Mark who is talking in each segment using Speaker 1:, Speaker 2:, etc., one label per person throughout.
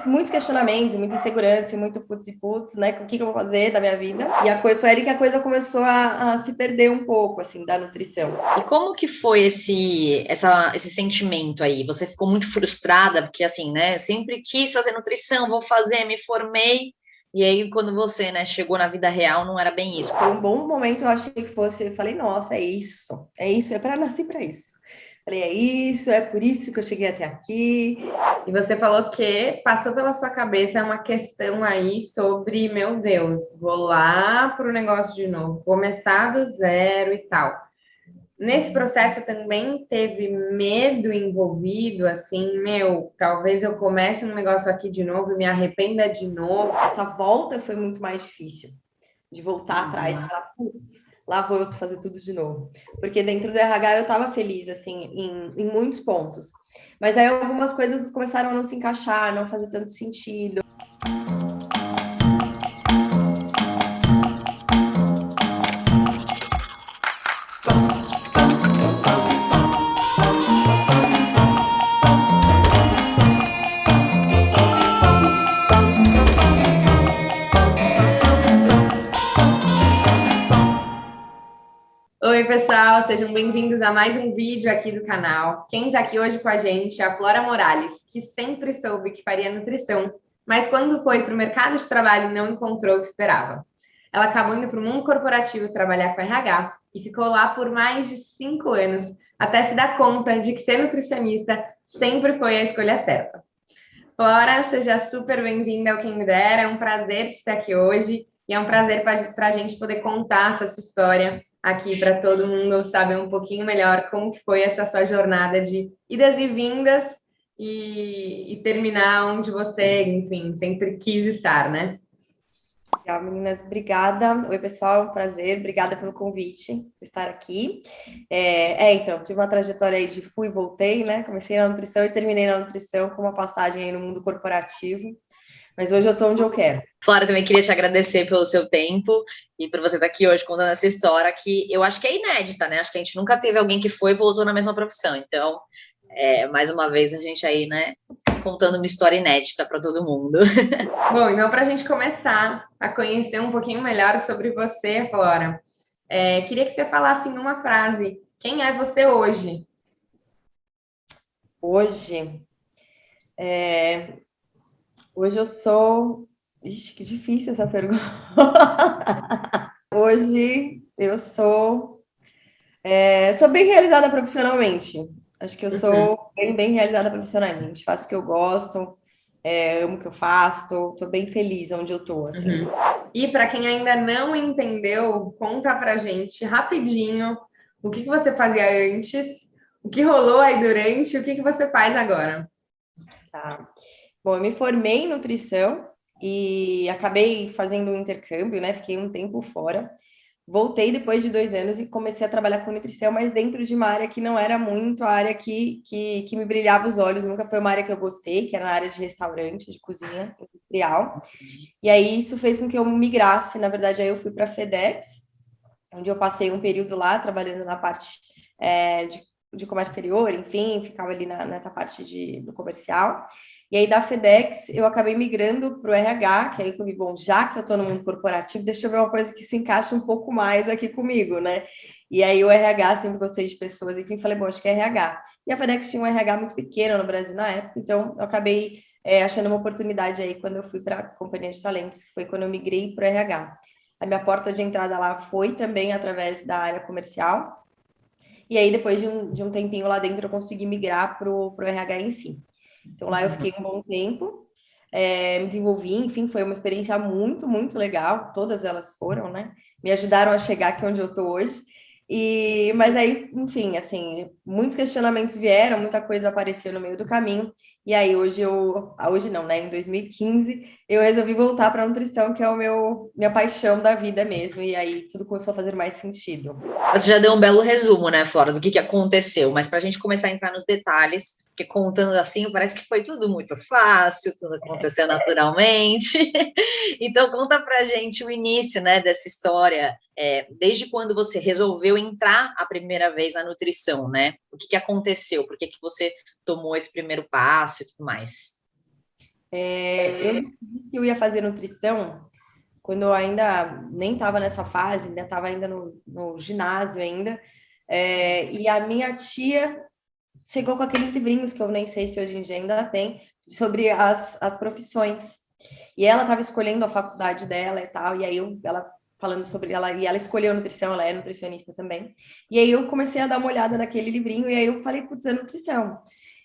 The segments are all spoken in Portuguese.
Speaker 1: muitos questionamentos, muita insegurança, muito putz e putz, né? O que eu vou fazer da minha vida? E foi ali que a coisa começou a se perder um pouco, assim, da nutrição.
Speaker 2: E como que foi esse sentimento aí? Você ficou muito frustrada, porque assim, né? Eu sempre quis fazer nutrição, vou fazer, me formei. E aí, quando você, né, chegou na vida real, não era bem isso.
Speaker 1: Por um bom momento eu achei que fosse, eu falei, nossa, é isso, nasci para isso. Falei, é isso, é por isso que eu cheguei até aqui.
Speaker 3: E você falou que passou pela sua cabeça uma questão aí sobre, meu Deus, vou lá para o negócio de novo, começar do zero e tal. Nesse processo também teve medo envolvido, assim, talvez eu comece um negócio aqui de novo e me arrependa de novo.
Speaker 1: Essa volta foi muito mais difícil, de voltar atrás e falar, putz, lá vou eu fazer tudo de novo. Porque dentro do RH eu estava feliz, assim, em muitos pontos. Mas aí algumas coisas começaram a não se encaixar, não fazer tanto sentido.
Speaker 3: Oi, pessoal, sejam bem-vindos a mais um vídeo aqui do canal. Quem está aqui hoje com a gente é a Flora Morales, que sempre soube que faria nutrição, mas quando foi para o mercado de trabalho não encontrou o que esperava. Ela acabou indo para o mundo corporativo trabalhar com RH e ficou lá por mais de 5 anos, até se dar conta de que ser nutricionista sempre foi a escolha certa. Flora, seja super bem-vinda ao Quem Me Dera, é um prazer te ter aqui hoje e é um prazer para a gente poder contar essa sua história aqui para todo mundo saber um pouquinho melhor como que foi essa sua jornada de idas e vindas e terminar onde você, enfim, sempre quis estar, né?
Speaker 1: Legal, meninas, obrigada. Oi, pessoal, prazer, obrigada pelo convite de estar aqui. Então, tive uma trajetória aí de fui e voltei, né? Comecei na nutrição e terminei na nutrição com uma passagem aí no mundo corporativo. Mas hoje eu estou onde eu quero.
Speaker 2: Flora, também queria te agradecer pelo seu tempo e por você estar aqui hoje contando essa história que eu acho que é inédita, né? Acho que a gente nunca teve alguém que foi e voltou na mesma profissão. Então, mais uma vez, a gente aí, né, contando uma história inédita para todo mundo.
Speaker 3: Bom, então, para a gente começar a conhecer um pouquinho melhor sobre você, Flora, queria que você falasse em uma frase: quem é você hoje?
Speaker 1: Hoje eu sou... Ixi, que difícil essa pergunta. Hoje eu sou bem realizada profissionalmente. Acho que eu sou bem realizada profissionalmente. Faço o que eu gosto, amo o que eu faço, estou bem feliz onde eu estou, assim.
Speaker 3: E para quem ainda não entendeu, conta pra gente rapidinho o que você fazia antes, o que rolou aí durante e o que você faz agora.
Speaker 1: Tá. Bom, eu me formei em nutrição e acabei fazendo um intercâmbio, né? Fiquei um tempo fora. Voltei depois de 2 anos e comecei a trabalhar com nutrição, mas dentro de uma área que não era muito a área que me brilhava os olhos, nunca foi uma área que eu gostei, que era na área de restaurante, de cozinha industrial. E aí isso fez com que eu migrasse, na verdade, aí eu fui para a FedEx, onde eu passei um período lá trabalhando na parte de comércio exterior, enfim, ficava ali nessa parte do comercial. E aí da FedEx eu acabei migrando para o RH, que aí eu vi, bom, já que eu estou no mundo corporativo, deixa eu ver uma coisa que se encaixa um pouco mais aqui comigo, né? E aí o RH, sempre gostei de pessoas, enfim, falei, bom, acho que é RH. E a FedEx tinha um RH muito pequeno no Brasil na época, então eu acabei achando uma oportunidade aí quando eu fui para a Companhia de Talentos, que foi quando eu migrei para o RH. A minha porta de entrada lá foi também através da área comercial, e aí depois de um tempinho lá dentro eu consegui migrar para o RH em si. Então lá eu fiquei um bom tempo, me desenvolvi, enfim, foi uma experiência muito, muito legal, todas elas foram, né? Me ajudaram a chegar aqui onde eu estou hoje. Mas aí, enfim, assim, muitos questionamentos vieram, muita coisa apareceu no meio do caminho, e aí hoje não, né? Em 2015, eu resolvi voltar para a nutrição, que é minha paixão da vida mesmo, e aí tudo começou a fazer mais sentido.
Speaker 2: Você já deu um belo resumo, né, Flora, do que aconteceu, mas para a gente começar a entrar nos detalhes, porque contando assim, parece que foi tudo muito fácil, tudo aconteceu naturalmente. Então, conta pra gente o início, né, dessa história, desde quando você resolveu entrar a primeira vez na nutrição, né? O que aconteceu? Por que você tomou esse primeiro passo e tudo mais?
Speaker 1: Eu decidi que eu ia fazer nutrição quando eu ainda nem estava nessa fase, ainda estava ainda no ginásio ainda, e a minha tia chegou com aqueles livrinhos que eu nem sei se hoje em dia ainda tem, sobre as profissões. E ela estava escolhendo a faculdade dela e tal, e aí ela falando sobre ela, e ela escolheu nutrição, ela é nutricionista também. E aí eu comecei a dar uma olhada naquele livrinho, e aí eu falei, putz, é nutrição.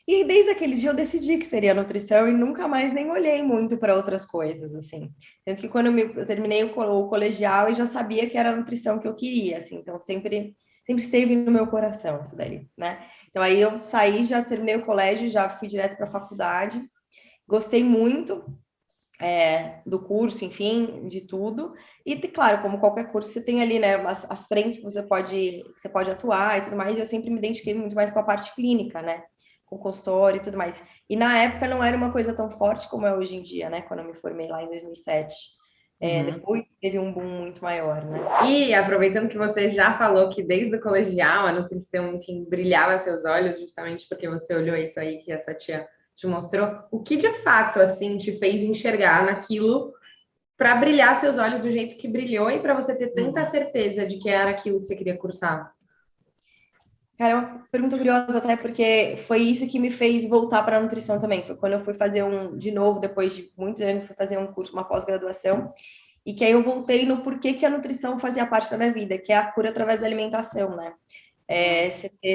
Speaker 1: E desde aquele dia eu decidi que seria nutrição e nunca mais nem olhei muito para outras coisas, assim. Tanto que quando eu terminei o colegial, eu já sabia que era a nutrição que eu queria, assim. Então sempre esteve no meu coração isso daí, né? Então aí eu saí, já terminei o colégio, já fui direto para a faculdade. Gostei muito do curso, enfim, de tudo. E, claro, como qualquer curso, você tem ali, né, as frentes que você pode atuar e tudo mais. E eu sempre me identifiquei muito mais com a parte clínica, né? Com consultório e tudo mais. E na época não era uma coisa tão forte como é hoje em dia, né? Quando eu me formei lá em 2007. Depois teve um boom muito maior, né?
Speaker 3: E aproveitando que você já falou que desde o colegial a nutrição, enfim, brilhava seus olhos, justamente porque você olhou isso aí que essa tia te mostrou, o que de fato, assim, te fez enxergar naquilo para brilhar seus olhos do jeito que brilhou e para você ter tanta certeza de que era aquilo que você queria cursar?
Speaker 1: Cara, é uma pergunta curiosa até porque foi isso que me fez voltar para a nutrição também. Foi quando eu fui fazer de novo, depois de muitos anos, fui fazer um curso, uma pós-graduação, e que aí eu voltei no porquê que a nutrição fazia parte da minha vida, que é a cura através da alimentação, né?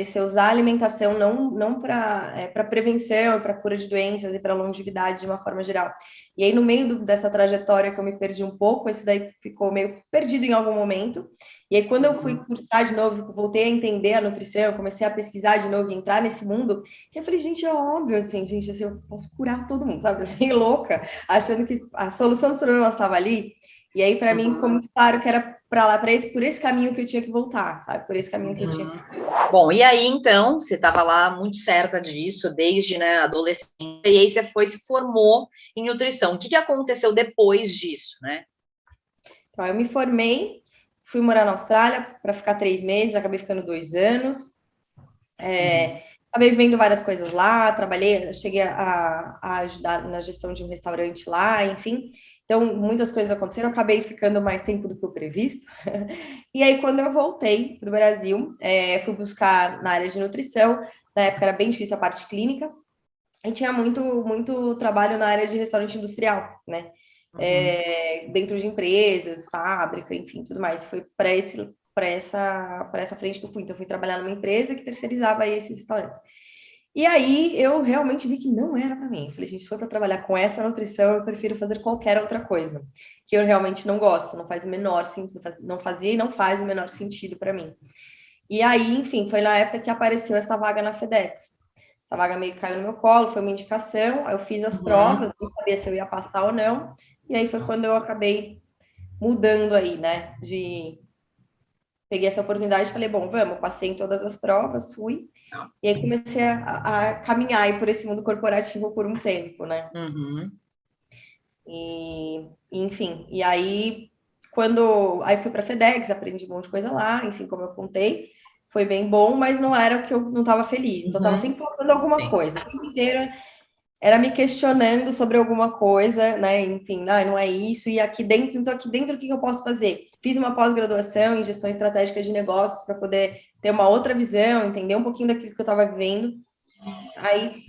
Speaker 1: Você usar a alimentação não para prevenção, para cura de doenças e para longevidade de uma forma geral. E aí, no meio dessa trajetória que eu me perdi um pouco, isso daí ficou meio perdido em algum momento. E aí, quando eu fui cursar de novo, voltei a entender a nutrição, comecei a pesquisar de novo e entrar nesse mundo, que eu falei, gente, é óbvio, assim, gente, assim, eu posso curar todo mundo, sabe? Assim, louca, achando que a solução dos problemas estava ali. E aí, para mim, ficou muito claro que era para lá, por esse caminho que eu tinha que voltar, sabe? Por esse caminho que eu tinha que...
Speaker 2: Bom, e aí, então, você estava lá muito certa disso, desde, né, adolescente, e aí você se formou em nutrição. O que aconteceu depois disso, né?
Speaker 1: Então, eu me formei, fui morar na Austrália para ficar 3 meses, acabei ficando 2 anos. Acabei vivendo várias coisas lá, cheguei a ajudar na gestão de um restaurante lá, enfim. Então, muitas coisas aconteceram, acabei ficando mais tempo do que o previsto. E aí, quando eu voltei para o Brasil, fui buscar na área de nutrição. Na época era bem difícil a parte clínica. E tinha muito trabalho na área de restaurante industrial, né? Dentro de empresas, fábrica, enfim, tudo mais. Foi para essa frente que eu fui. Então, eu fui trabalhar numa empresa que terceirizava esses restaurantes. E aí, eu realmente vi que não era para mim. Eu falei, gente, se for para trabalhar com essa nutrição, eu prefiro fazer qualquer outra coisa, que eu realmente não gosto, não faz o menor sentido, não fazia e não faz o menor sentido para mim. E aí, enfim, foi na época que apareceu essa vaga na FedEx. Essa vaga meio que caiu no meu colo, foi uma indicação, eu fiz as provas, não sabia se eu ia passar ou não, e aí foi quando eu acabei mudando aí, né, peguei essa oportunidade e falei, bom, vamos, passei em todas as provas, fui, e aí comecei a caminhar aí por esse mundo corporativo por um tempo, né. E enfim, e aí aí fui para a FedEx, aprendi um monte de coisa lá, enfim, como eu contei, foi bem bom, mas não era o que eu não estava feliz, então eu estava sempre faltando alguma coisa, o tempo inteiro era me questionando sobre alguma coisa, né? Enfim, não é isso. E aqui dentro, então aqui dentro o que eu posso fazer? Fiz uma pós-graduação em gestão estratégica de negócios para poder ter uma outra visão, entender um pouquinho daquilo que eu estava vivendo. Aí,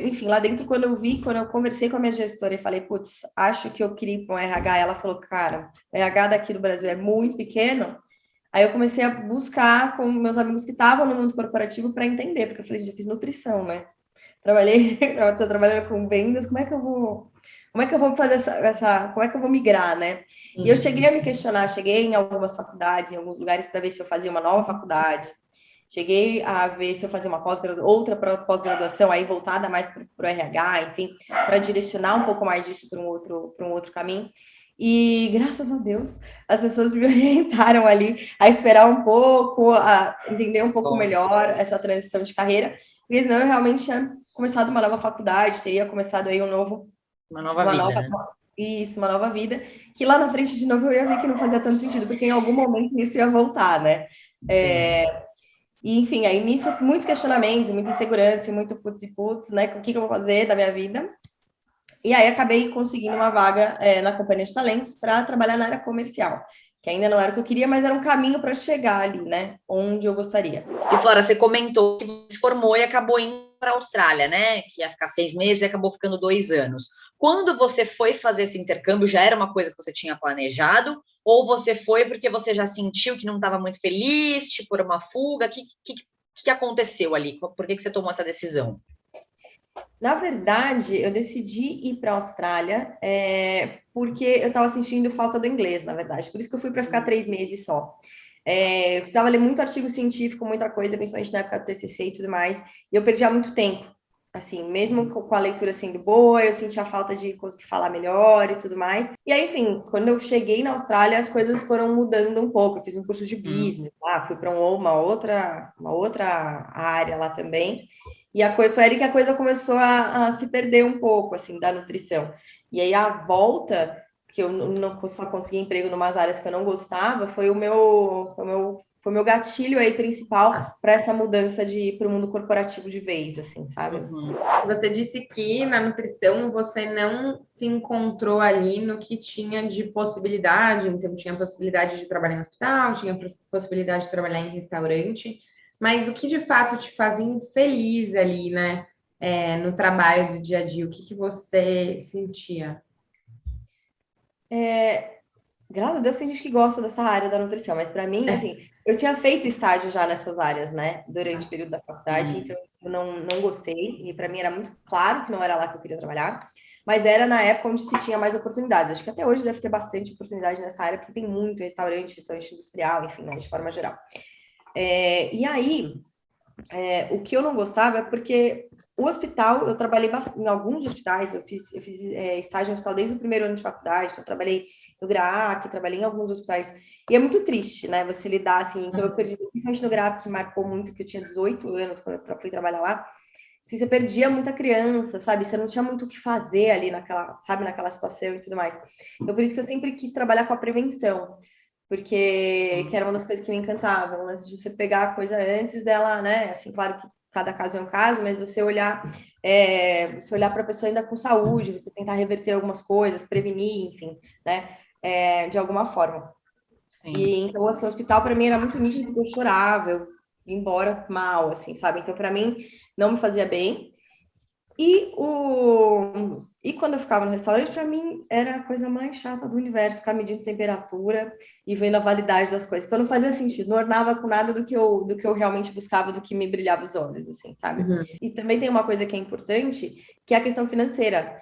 Speaker 1: enfim, lá dentro, quando eu conversei com a minha gestora e falei, putz, acho que eu queria ir para um RH, ela falou, cara, o RH daqui do Brasil é muito pequeno. Aí eu comecei a buscar com meus amigos que estavam no mundo corporativo para entender, porque eu falei, já fiz nutrição, né? Estou trabalhando com vendas, como é que eu vou fazer como é que eu vou migrar, né? E eu cheguei a me questionar, cheguei em algumas faculdades, em alguns lugares, para ver se eu fazia uma nova faculdade, cheguei a ver se eu fazia outra pós-graduação, aí voltada mais para o RH, enfim, para direcionar um pouco mais disso para um outro caminho. E, graças a Deus, as pessoas me orientaram ali a esperar um pouco, a entender um pouco melhor essa transição de carreira, porque senão eu realmente tinha começado uma nova faculdade, teria começado aí
Speaker 2: uma nova vida, né?
Speaker 1: Isso, uma nova vida, que lá na frente, de novo, eu ia ver que não fazia tanto sentido, porque em algum momento isso ia voltar, né? E, enfim, aí nisso, muitos questionamentos, muita insegurança, muito putz e putz, né? O que eu vou fazer da minha vida? E aí acabei conseguindo uma vaga na Companhia de Talentos para trabalhar na área comercial, que ainda não era o que eu queria, mas era um caminho para chegar ali, né? Onde eu gostaria.
Speaker 2: E Flora, você comentou que se formou e acabou indo para a Austrália, né? Que ia ficar 6 meses e acabou ficando 2 anos. Quando você foi fazer esse intercâmbio, já era uma coisa que você tinha planejado? Ou você foi porque você já sentiu que não estava muito feliz, tipo, uma fuga? O que aconteceu ali? Por que você tomou essa decisão?
Speaker 1: Na verdade, eu decidi ir para a Austrália porque eu estava sentindo falta do inglês, na verdade. Por isso que eu fui para ficar 3 meses só. Eu precisava ler muito artigo científico, muita coisa, principalmente na época do TCC e tudo mais. E eu perdia muito tempo. Assim, mesmo com a leitura sendo boa, eu sentia falta de conseguir falar melhor e tudo mais. E aí, enfim, quando eu cheguei na Austrália, as coisas foram mudando um pouco. Eu fiz um curso de business lá, fui para uma outra área lá também. E foi ali que a coisa começou a se perder um pouco, assim, da nutrição. E aí a volta, que eu não só consegui emprego em umas áreas que eu não gostava, foi o meu gatilho aí principal para essa mudança de para o mundo corporativo de vez, assim, sabe?
Speaker 3: Você disse que na nutrição você não se encontrou ali no que tinha de possibilidade, então tinha possibilidade de trabalhar em hospital, tinha possibilidade de trabalhar em restaurante, mas o que de fato te fazia infeliz ali, né? No trabalho do dia a dia, o que você sentia?
Speaker 1: Graças a Deus tem gente que gosta dessa área da nutrição, mas para mim, assim, eu tinha feito estágio já nessas áreas, né, durante o período da faculdade, então eu não gostei, e para mim era muito claro que não era lá que eu queria trabalhar, mas era na época onde se tinha mais oportunidades. Acho que até hoje deve ter bastante oportunidade nessa área, porque tem muito restaurante industrial, enfim, né, de forma geral. E aí, o que eu não gostava é porque o hospital, eu trabalhei em alguns hospitais, eu fiz estágio no hospital desde o primeiro ano de faculdade, então eu trabalhei no GRAAC, trabalhei em alguns hospitais, e é muito triste, né, você lidar assim, então eu perdi, principalmente no GRAAC, que marcou muito, que eu tinha 18 anos quando eu fui trabalhar lá, assim, você perdia muita criança, sabe, você não tinha muito o que fazer ali naquela, sabe, naquela situação e tudo mais, então por isso que eu sempre quis trabalhar com a prevenção, porque que era uma das coisas que me encantavam, antes de você pegar a coisa antes dela, né? Assim, claro que cada caso é um caso, mas você olhar para a pessoa ainda com saúde, você tentar reverter algumas coisas, prevenir, enfim, né? De alguma forma.
Speaker 2: Sim.
Speaker 1: E então, assim, o hospital para mim era muito nítido, porque eu chorava, eu ia embora mal, assim, sabe? Então, para mim, não me fazia bem. E quando eu ficava no restaurante, para mim era a coisa mais chata do universo, ficar medindo temperatura e vendo a validade das coisas. Então não fazia sentido, não ornava com nada do que eu realmente buscava, do que me brilhava os olhos, assim, sabe? E também tem uma coisa que é importante, que é a questão financeira,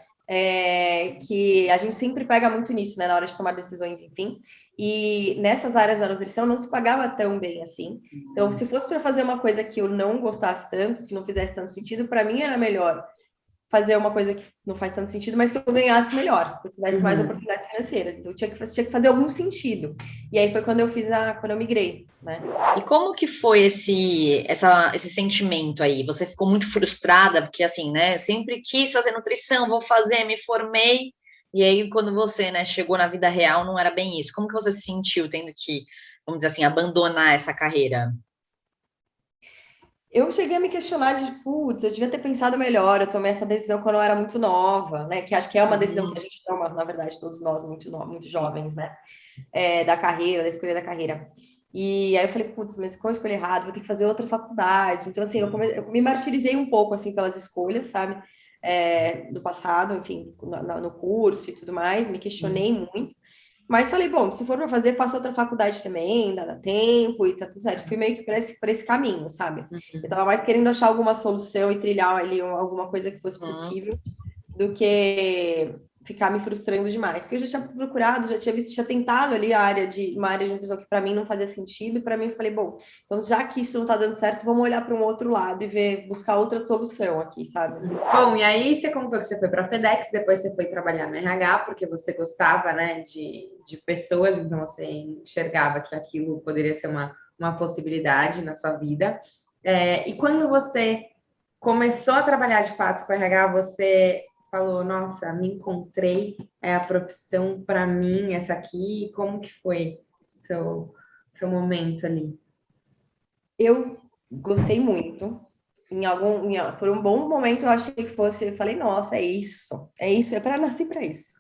Speaker 1: que a gente sempre pega muito nisso, né, na hora de tomar decisões, enfim. E nessas áreas da nutrição não se pagava tão bem assim. Então, se fosse para fazer uma coisa que eu não gostasse tanto, que não fizesse tanto sentido, para mim era melhor fazer uma coisa que não faz tanto sentido, mas que eu ganhasse melhor, que eu tivesse mais oportunidades financeiras. Então, tinha que fazer algum sentido. E aí foi quando eu migrei, né?
Speaker 2: E como que foi esse sentimento aí? Você ficou muito frustrada, porque assim, né, eu sempre quis fazer nutrição, vou fazer, me formei, e aí quando você, né, chegou na vida real, não era bem isso. Como que você se sentiu tendo que, vamos dizer assim, abandonar essa carreira?
Speaker 1: Eu cheguei a me questionar de, putz, eu devia ter pensado melhor, eu tomei essa decisão quando eu era muito nova, né? Que acho que é uma decisão que a gente toma, na verdade, todos nós, muito jovens, né? Da carreira, da escolha da carreira. E aí eu falei, putz, mas como eu escolhi errado, vou ter que fazer outra faculdade. Então, assim, eu me martirizei um pouco, assim, pelas escolhas, sabe? Do passado, enfim, no curso e tudo mais, me questionei muito. Mas falei, bom, se for para fazer, faça outra faculdade também, dá tempo e tá tudo certo. Fui meio que por esse caminho, sabe? Eu tava mais querendo achar alguma solução e trilhar ali alguma coisa que fosse possível do que ficar me frustrando demais. Porque eu já tinha procurado, já tinha visto, já tentado ali uma área de nutrição que para mim não fazia sentido, e para mim eu falei, bom, então já que isso não tá dando certo, vamos olhar para um outro lado e buscar outra solução aqui, sabe?
Speaker 3: Bom, e aí você contou que você foi para a FedEx, depois você foi trabalhar na RH, porque você gostava, né, de pessoas, então você enxergava que aquilo poderia ser uma possibilidade na sua vida. E quando você começou a trabalhar de fato com RH, você falou, nossa, me encontrei, é a profissão para mim, essa aqui. Como que foi seu momento ali?
Speaker 1: Eu gostei muito, por um bom momento eu achei que fosse, eu falei, nossa, é isso, é para nascer para isso.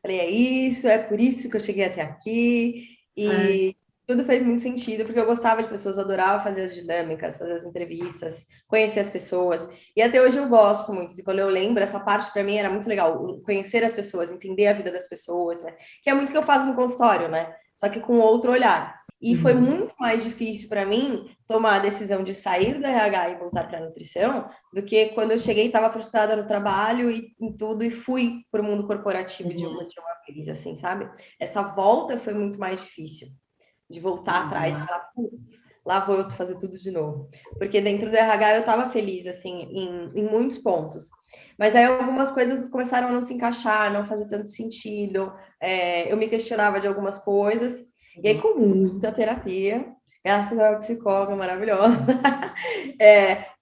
Speaker 1: Falei, é isso, é por isso que eu cheguei até aqui, e tudo fez muito sentido, porque eu gostava de pessoas, eu adorava fazer as dinâmicas, fazer as entrevistas, conhecer as pessoas, e até hoje eu gosto muito, e quando eu lembro, essa parte para mim era muito legal, conhecer as pessoas, entender a vida das pessoas, né? Que é muito o que eu faço no consultório, né? Só que com outro olhar. E foi muito mais difícil para mim tomar a decisão de sair do RH e voltar para a nutrição do que quando eu cheguei, estava frustrada no trabalho e em tudo e fui para o mundo corporativo de uma vez, assim, sabe? Essa volta foi muito mais difícil, de voltar atrás e falar, putz, lá vou eu fazer tudo de novo. Porque dentro do RH eu estava feliz, assim, em muitos pontos. Mas aí algumas coisas começaram a não se encaixar, não fazer tanto sentido. Eu me questionava de algumas coisas. E aí, com muita terapia, graças a uma psicóloga maravilhosa,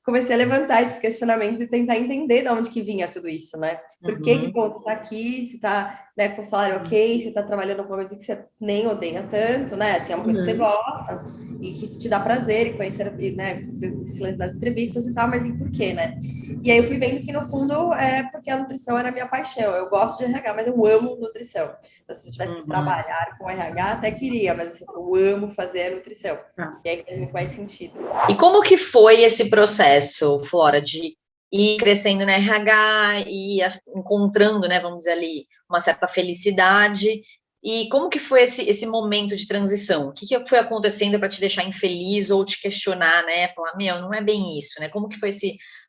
Speaker 1: comecei a levantar esses questionamentos e tentar entender de onde que vinha tudo isso, né? Por que pô, você tá aqui, você tá, né, com salário ok, você tá trabalhando com uma coisa que você nem odeia tanto, né? Assim, é uma coisa que você gosta e que se te dá prazer e conhecer, né, esse lance das entrevistas e tal, mas e por quê, né? E aí eu fui vendo que, no fundo, é porque a nutrição era a minha paixão. Eu gosto de RH, mas eu amo nutrição. Então, se eu tivesse que trabalhar com RH, até queria, mas assim, eu amo fazer a nutrição. E aí faz muito mais sentido.
Speaker 2: E como que foi esse processo, Flora, de ir crescendo na RH e encontrando, né, vamos dizer ali, uma certa felicidade? E como que foi esse momento de transição? O que foi acontecendo para te deixar infeliz ou te questionar, né? Falar, meu, não é bem isso, né? Como que foi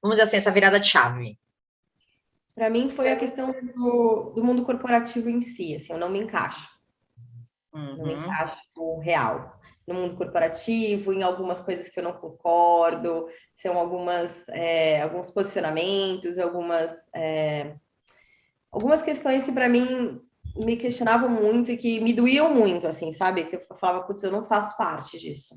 Speaker 2: vamos dizer assim, essa virada de chave?
Speaker 1: Para mim foi a questão do mundo corporativo em si, assim, eu não me encaixo. Não me encaixo real. No mundo corporativo, em algumas coisas que eu não concordo, são alguns posicionamentos, algumas questões que para mim me questionavam muito e que me doíam muito, assim, sabe? Que eu falava, putz, eu não faço parte disso.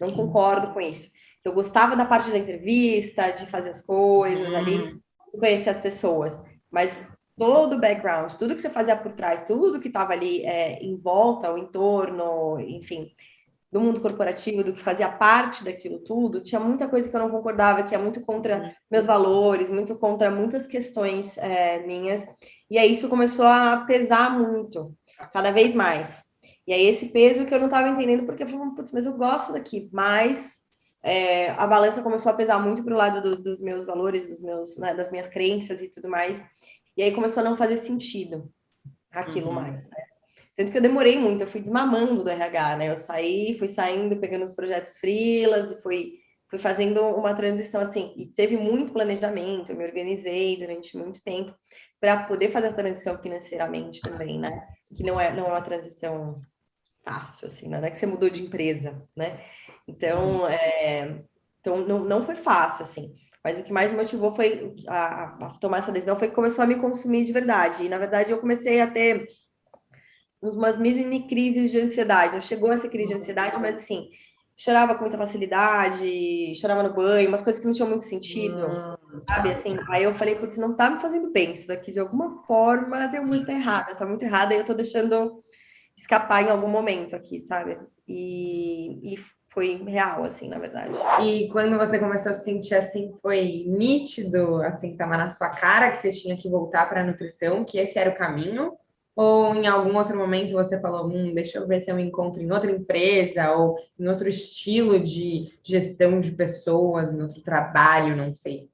Speaker 1: Não concordo com isso. Eu gostava da parte da entrevista, de fazer as coisas ali, de conhecer as pessoas, mas todo o background, tudo que você fazia por trás, tudo que estava ali em volta, o entorno, enfim, do mundo corporativo, do que fazia parte daquilo tudo, tinha muita coisa que eu não concordava, que é muito contra meus valores, muito contra muitas questões minhas, e aí isso começou a pesar muito, cada vez mais. E aí esse peso que eu não estava entendendo, porque eu falei, putz, mas eu gosto daqui, mas a balança começou a pesar muito para o lado dos meus valores, né, das minhas crenças e tudo mais, e aí começou a não fazer sentido aquilo mais, né? Tanto que eu demorei muito, eu fui desmamando do RH, né? Eu fui saindo, pegando os projetos freelas e fui fazendo uma transição assim. E teve muito planejamento, eu me organizei durante muito tempo para poder fazer a transição financeiramente também, né? Que não é uma transição fácil, assim, não é que você mudou de empresa, né? Então, não foi fácil, assim. Mas o que mais me motivou foi a tomar essa decisão foi que começou a me consumir de verdade. E, na verdade, eu comecei a ter umas mini crises de ansiedade. Não chegou a ser crise de ansiedade, mas assim, chorava com muita facilidade, chorava no banho, umas coisas que não tinham muito sentido, sabe? Assim, aí eu falei, putz, não tá me fazendo bem isso daqui, de alguma forma tem alguma coisa errada, tá muito errada, e eu tô deixando escapar em algum momento aqui, sabe? E foi real, assim, na verdade.
Speaker 3: E quando você começou a se sentir assim, foi nítido, assim, que tava na sua cara que você tinha que voltar para a nutrição, que esse era o caminho? Ou em algum outro momento você falou, deixa eu ver se eu me encontro em outra empresa ou em outro estilo de gestão de pessoas, em outro trabalho, não sei.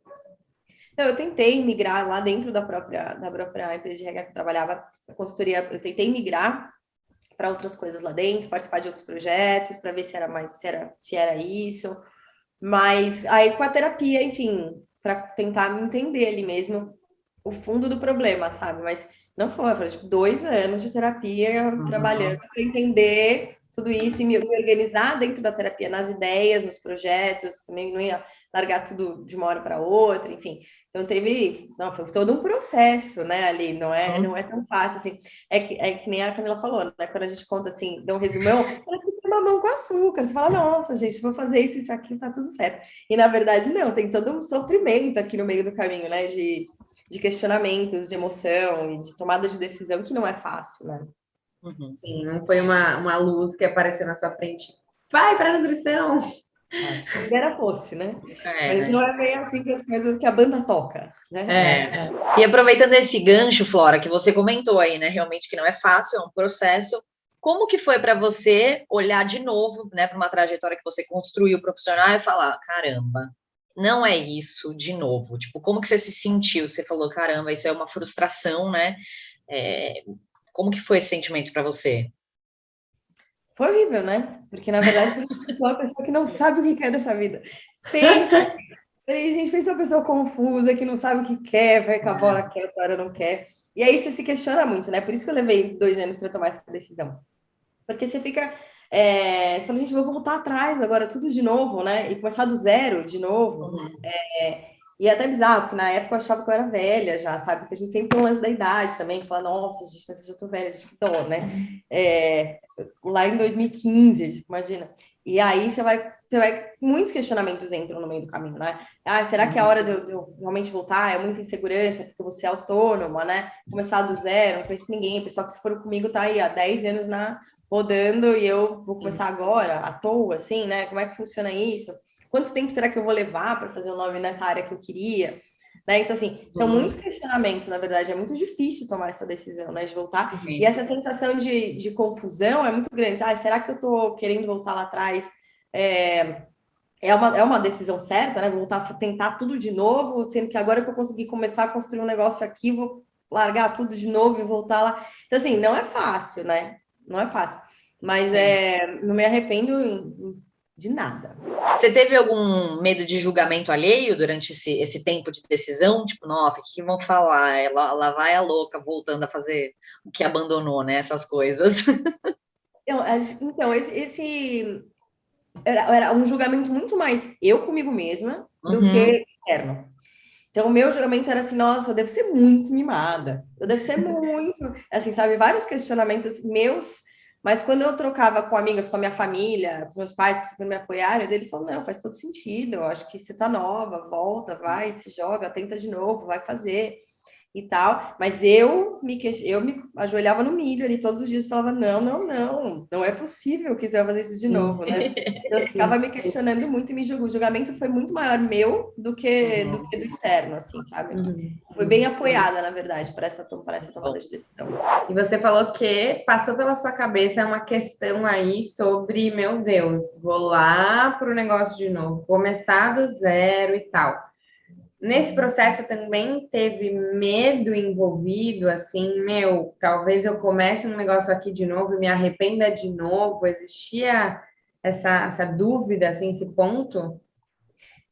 Speaker 1: Não, eu tentei migrar lá dentro da própria empresa de RH que eu trabalhava, a consultoria, eu tentei migrar para outras coisas lá dentro, participar de outros projetos, para ver se era isso. Mas aí com a terapia, enfim, para tentar me entender ali mesmo o fundo do problema, sabe? Mas não foi tipo 2 anos de terapia trabalhando para entender tudo isso e me organizar dentro da terapia, nas ideias, nos projetos, também não ia largar tudo de uma hora para outra, enfim. Então foi todo um processo, né, ali, não é tão fácil, assim. É que nem a Camila falou, né, quando a gente conta, assim, dá um resumão, mamão com açúcar, você fala, nossa, gente, vou fazer isso aqui, tá tudo certo. E, na verdade, não, tem todo um sofrimento aqui no meio do caminho, né, de questionamentos, de emoção e de tomada de decisão que não é fácil, né?
Speaker 3: Sim, não foi uma luz que apareceu na sua frente. Vai para a nutrição!
Speaker 1: Quem dera fosse, né?
Speaker 2: É,
Speaker 1: Mas
Speaker 2: né?
Speaker 1: não é bem assim que as coisas que a banda toca, né?
Speaker 2: E aproveitando esse gancho, Flora, que você comentou aí, né? Realmente que não é fácil, é um processo. Como que foi para você olhar de novo, né, para uma trajetória que você construiu profissional e falar, caramba, não é isso de novo? Tipo, como que você se sentiu? Você falou, caramba, isso é uma frustração, né? É, como que foi esse sentimento para você?
Speaker 1: Foi horrível, né? Porque, na verdade, por isso que eu sou uma pessoa que não sabe o que quer dessa vida. Pensa, gente, pensa uma pessoa confusa, que não sabe o que quer, vai que a hora quer, outra hora não quer. E aí você se questiona muito, né? Por isso que eu levei 2 anos para tomar essa decisão. Porque você fica. Você fala, gente, vou voltar atrás agora, tudo de novo, né? E começar do zero de novo.
Speaker 2: Uhum.
Speaker 1: E é até bizarro, porque na época eu achava que eu era velha já, sabe? Porque a gente sempre tem um lance da idade também, que fala, nossa, gente, mas eu já tô velha, gente, que dó, né? É, lá em 2015, tipo, imagina. E aí muitos questionamentos entram no meio do caminho, né? Ah, será que é a hora de eu realmente voltar? É muita insegurança, porque você é autônoma, né? Começar do zero, não conheço ninguém, o pessoal que se for comigo tá aí há 10 anos rodando e eu vou começar agora, à toa, assim, né? Como é que funciona isso? Quanto tempo será que eu vou levar para fazer o nome nessa área que eu queria? Né? Então, assim, são muitos questionamentos, na verdade, é muito difícil tomar essa decisão, né, de voltar. E essa sensação de confusão é muito grande. Ah, será que eu estou querendo voltar lá atrás? É uma decisão certa, né? Voltar a tentar tudo de novo, sendo que agora que eu consegui começar a construir um negócio aqui, vou largar tudo de novo e voltar lá. Então, assim, não é fácil, né? Não é fácil. Mas não me arrependo de nada.
Speaker 2: Você teve algum medo de julgamento alheio durante esse tempo de decisão? Tipo, nossa, o que vão falar? Ela vai a louca voltando a fazer o que abandonou, né? Essas coisas.
Speaker 1: Então, esse era um julgamento muito mais eu comigo mesma do
Speaker 2: Uhum.
Speaker 1: que externo. Então, o meu julgamento era assim, nossa, eu devo ser muito mimada. Eu devo ser muito, assim, sabe, vários questionamentos meus, mas quando eu trocava com amigas, com a minha família, com os meus pais que super me apoiaram, eles falaram, não, faz todo sentido, eu acho que você tá nova, volta, vai, se joga, tenta de novo, vai fazer e tal, mas eu me ajoelhava no milho ali todos os dias e falava, não, não, não, não é possível que você vai fazer isso de novo, né? Eu ficava me questionando muito e o julgamento foi muito maior meu do que do externo, assim, sabe? Foi bem apoiada, na verdade, para essa tomada de decisão.
Speaker 3: E você falou que passou pela sua cabeça uma questão aí sobre, meu Deus, vou lá para o negócio de novo, começar do zero e tal. Nesse processo também teve medo envolvido, assim, meu, talvez eu comece um negócio aqui de novo e me arrependa de novo. Existia essa dúvida, assim, esse ponto?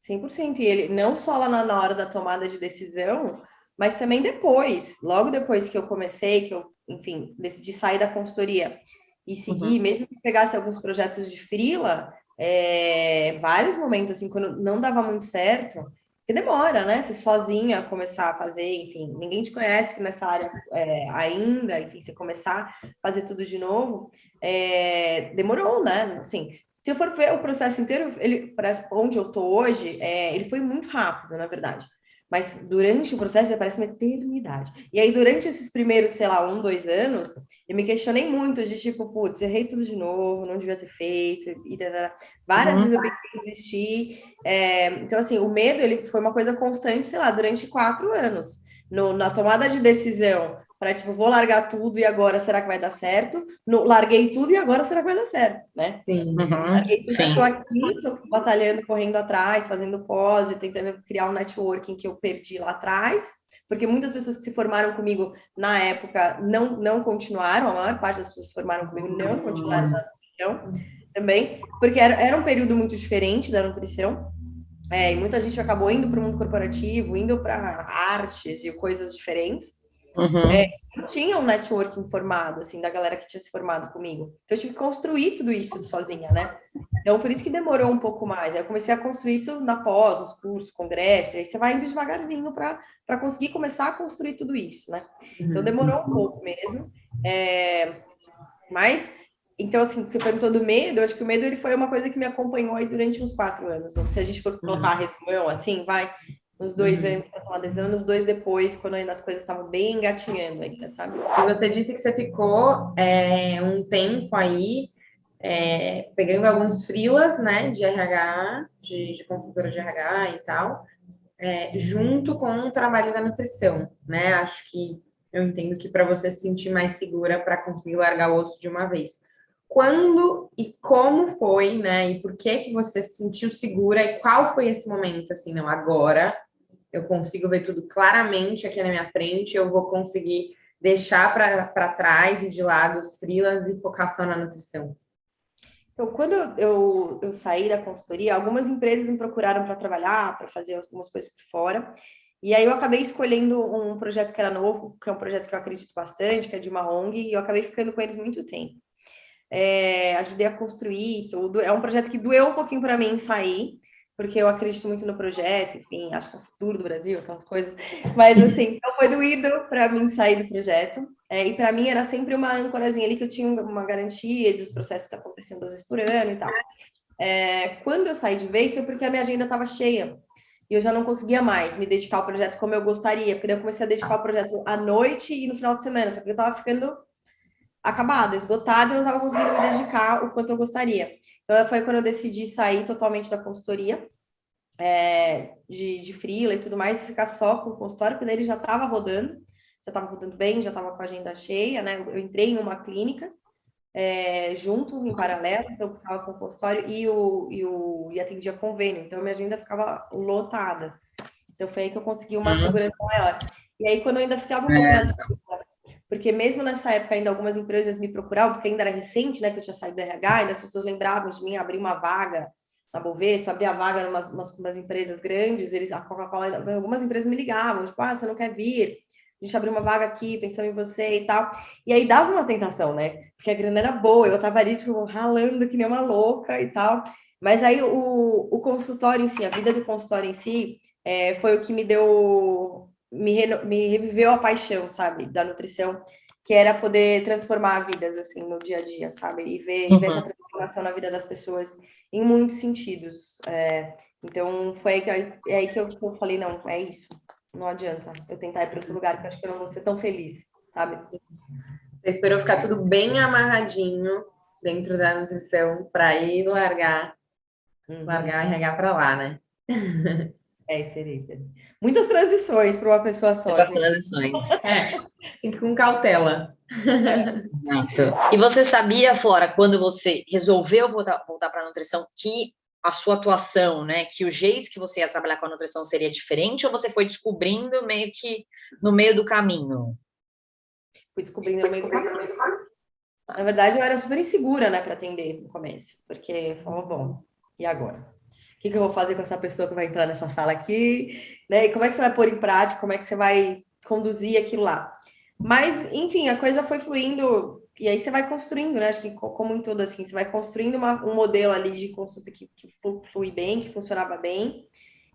Speaker 1: 100%. E ele, não só lá na hora da tomada de decisão, mas também depois, logo depois que eu comecei, que eu, enfim, decidi sair da consultoria e seguir, mesmo que pegasse alguns projetos de freela, vários momentos, assim, quando não dava muito certo, porque demora, né? Você sozinha começar a fazer, enfim, ninguém te conhece nessa área ainda, enfim, você começar a fazer tudo de novo, demorou, né? Assim, se eu for ver o processo inteiro, ele, para onde eu tô hoje, ele foi muito rápido, na verdade. Mas durante o processo, ele parece uma eternidade. E aí, durante esses primeiros, sei lá, 1, 2 anos, eu me questionei muito, de tipo, putz, errei tudo de novo, não devia ter feito, e tarará. Várias vezes eu pensei em desistir. Então, assim, o medo, ele foi uma coisa constante, sei lá, durante 4 anos. Na tomada de decisão, para, tipo, vou largar tudo e agora será que vai dar certo? Larguei tudo e agora será que vai dar certo, né?
Speaker 3: Sim.
Speaker 1: Estou aqui, estou batalhando, correndo atrás, fazendo pós e tentando criar um networking que eu perdi lá atrás, porque muitas pessoas que se formaram comigo na época não continuaram, a maior parte das pessoas que se formaram comigo não continuaram na nutrição também, porque era um período muito diferente da nutrição, e muita gente acabou indo para o mundo corporativo, indo para artes e coisas diferentes, não tinha um networking formado, assim, da galera que tinha se formado comigo. Então, eu tive que construir tudo isso sozinha, né? Então, por isso que demorou um pouco mais. Aí eu comecei a construir isso na pós, nos cursos, congresso, aí você vai indo devagarzinho para conseguir começar a construir tudo isso, né? Então, demorou um pouco mesmo. Mas, então, assim, você perguntou do medo, eu acho que o medo ele foi uma coisa que me acompanhou aí durante uns 4 anos. Então, se a gente for colocar resumão, assim, vai nos 2 anos para tomar decisão, nos 2 depois, quando ainda as coisas estavam bem engatinhando ainda, sabe?
Speaker 3: E você disse que você ficou um tempo aí pegando alguns freelas, né, de RH, de consultora de RH e tal, junto com o trabalho da nutrição, né? Acho que eu entendo que para você se sentir mais segura para conseguir largar o osso de uma vez. Quando e como foi, né? E por que você se sentiu segura e qual foi esse momento, assim, não, agora eu consigo ver tudo claramente aqui na minha frente, eu vou conseguir deixar para trás e de lado os freelas e focar só na nutrição.
Speaker 1: Então, quando eu saí da consultoria, algumas empresas me procuraram para trabalhar, para fazer algumas coisas por fora. E aí eu acabei escolhendo um projeto que era novo, que é um projeto que eu acredito bastante, que é de uma ONG, e eu acabei ficando com eles muito tempo. Ajudei a construir tudo. É um projeto que doeu um pouquinho para mim sair, porque eu acredito muito no projeto, enfim, acho que é o futuro do Brasil, aquelas coisas. Mas, assim, não foi doído para mim sair do projeto. E para mim era sempre uma âncorazinha ali que eu tinha uma garantia dos processos que aconteciam 2 vezes por ano e tal. Quando eu saí de vez foi porque a minha agenda estava cheia. E eu já não conseguia mais me dedicar ao projeto como eu gostaria, porque daí eu comecei a dedicar ao projeto à noite e no final de semana, só que eu estava ficando acabada, esgotada, e não estava conseguindo me dedicar o quanto eu gostaria. Então, foi quando eu decidi sair totalmente da consultoria, de freela e tudo mais, e ficar só com o consultório, porque daí ele já estava rodando bem, já estava com a agenda cheia, né? Eu entrei em uma clínica, junto, em paralelo, então eu ficava com o consultório e atendia convênio, então minha agenda ficava lotada. Então foi aí que eu consegui uma segurança maior. E aí, quando eu ainda ficava um pouco na dúvida, porque mesmo nessa época ainda algumas empresas me procuravam, porque ainda era recente, né, que eu tinha saído do RH, ainda as pessoas lembravam de mim, abrir uma vaga na Bovespa, abrir a vaga em umas empresas grandes, a Coca-Cola, algumas empresas me ligavam, tipo, você não quer vir? A gente abriu uma vaga aqui, pensando em você e tal. E aí dava uma tentação, né? Porque a grana era boa, eu tava ali, tipo, ralando que nem uma louca e tal. Mas aí o consultório em si, a vida do consultório em si, foi o que me reviveu a paixão, sabe, da nutrição, que era poder transformar vidas, assim, no dia a dia, sabe, e ver essa transformação na vida das pessoas em muitos sentidos. Então, foi aí que eu falei, não, é isso, não adianta eu tentar ir para outro lugar, que eu acho que eu não vou ser tão feliz, sabe?
Speaker 3: Você esperou ficar tudo bem amarradinho dentro da nutrição para ir largar a RH para lá, né?
Speaker 1: Esperei. Muitas transições para uma pessoa só,
Speaker 2: Muitas
Speaker 1: gente.
Speaker 2: transições.
Speaker 3: Tem que ir com cautela.
Speaker 2: Exato. E você sabia, Flora, quando você resolveu voltar para a nutrição, que a sua atuação, né, que o jeito que você ia trabalhar com a nutrição seria diferente, ou você foi descobrindo meio que no meio do caminho?
Speaker 1: Fui descobrindo no meio do caminho. Na verdade, eu era super insegura, né, para atender no começo, porque eu falava, bom, e agora? O que eu vou fazer com essa pessoa que vai entrar nessa sala aqui, né? E como é que você vai pôr em prática? Como é que você vai conduzir aquilo lá? Mas, enfim, a coisa foi fluindo e aí você vai construindo, né? Acho que como em tudo assim, você vai construindo um modelo ali de consulta que flui bem, que funcionava bem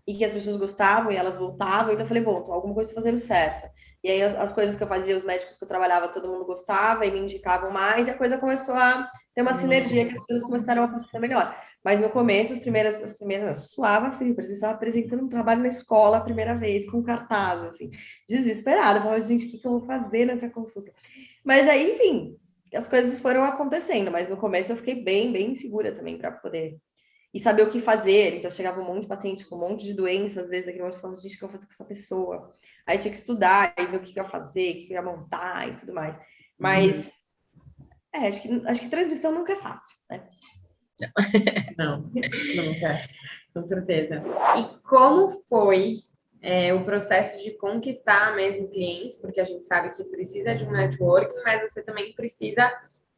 Speaker 1: e que as pessoas gostavam e elas voltavam. Então eu falei, bom, então alguma coisa está fazendo certo. E aí as coisas que eu fazia, os médicos que eu trabalhava, todo mundo gostava e me indicavam mais, e a coisa começou a ter uma sinergia que as coisas começaram a acontecer melhor. Mas no começo, as primeiras eu suava frio, porque eu estava apresentando um trabalho na escola a primeira vez, com cartaz, assim, desesperada. Eu falava, gente, o que eu vou fazer nessa consulta? Mas aí, enfim, as coisas foram acontecendo, mas no começo eu fiquei bem, bem insegura também para poder e saber o que fazer. Então, chegava um monte de paciente com um monte de doença, às vezes, aquele monte de falando, gente, o que eu vou fazer com essa pessoa? Aí tinha que estudar e ver o que eu ia fazer, o que eu ia montar e tudo mais. Mas, acho que transição nunca é fácil, né?
Speaker 3: Não, nunca, com certeza. E como foi o processo de conquistar mesmo clientes? Porque a gente sabe que precisa de um networking, mas você também precisa